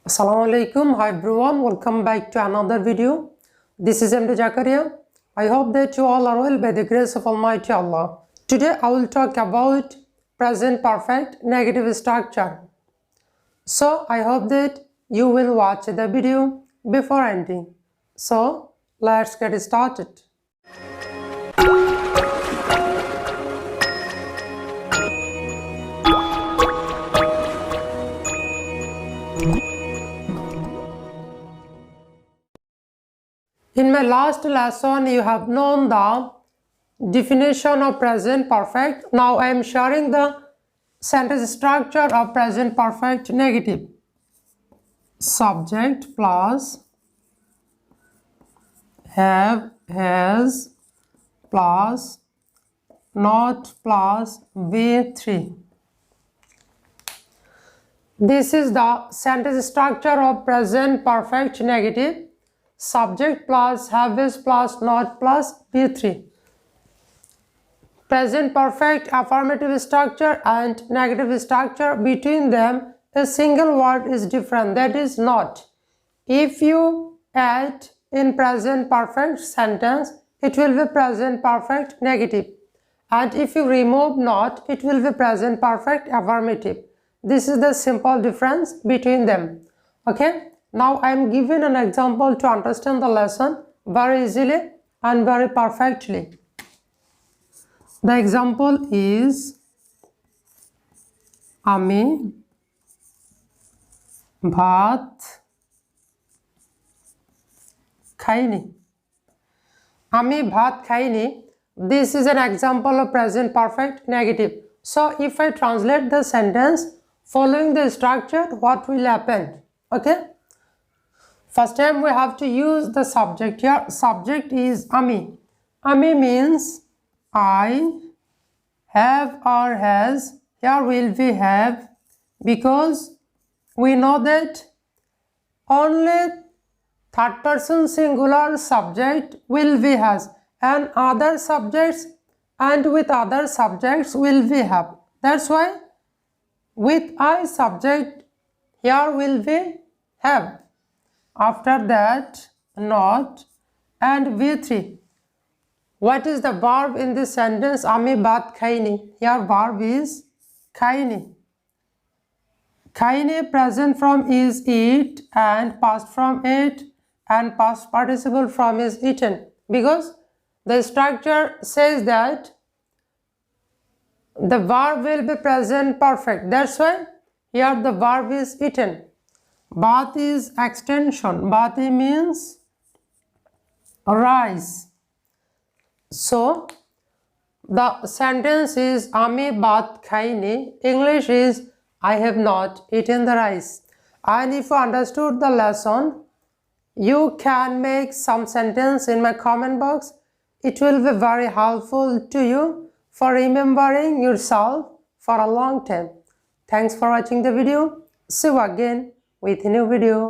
Assalamu alaikum. Hi everyone, welcome back to another video. This is MD Jakariya. I hope that you all are well by the grace of Almighty Allah. Today I will talk about present perfect negative structure. So I hope that you will watch the video before ending. So let's get started. In my last lesson, you have known the definition of present perfect. Now I am sharing the sentence structure of present perfect negative. Subject plus have, has plus not plus be3. This is the sentence structure of present perfect negative. Subject plus have is plus not plus be3. Present perfect affirmative structure and negative structure, between them a single word is different, that is not. If you add in present perfect sentence, it will be present perfect negative, and if you remove not, it will be present perfect affirmative. This is the simple difference between them. Okay, now I am giving an example to understand the lesson very easily and very perfectly. The example is Ami bhat khaini. Ami bhat khaini. This is an example of present perfect negative. So if I translate the sentence following the structure, what will happen? Okay, first time we have to use the subject here. Subject is Ami. Ami means I. Have or has, here will be have, because we know that only third person singular subject will be has, and other subjects and with other subjects will be have. That's why with I subject here will be have. After that not and be3. What is the verb in this sentence? Ami bhat khaini. Here verb is khaini. Khaini present form is eat and past form ate and past participle form is eaten, because the structure says that the verb will be present perfect. That's why here the verb is eaten. Bhat is extension. Bhati means rice. So the sentence is Ami bhat khaini. English is I have not eaten the rice. And if you understood the lesson, you can make some sentence in my comment box. It will be very helpful to you for remembering yourself for a long time. Thanks for watching the video. See you again with a new video.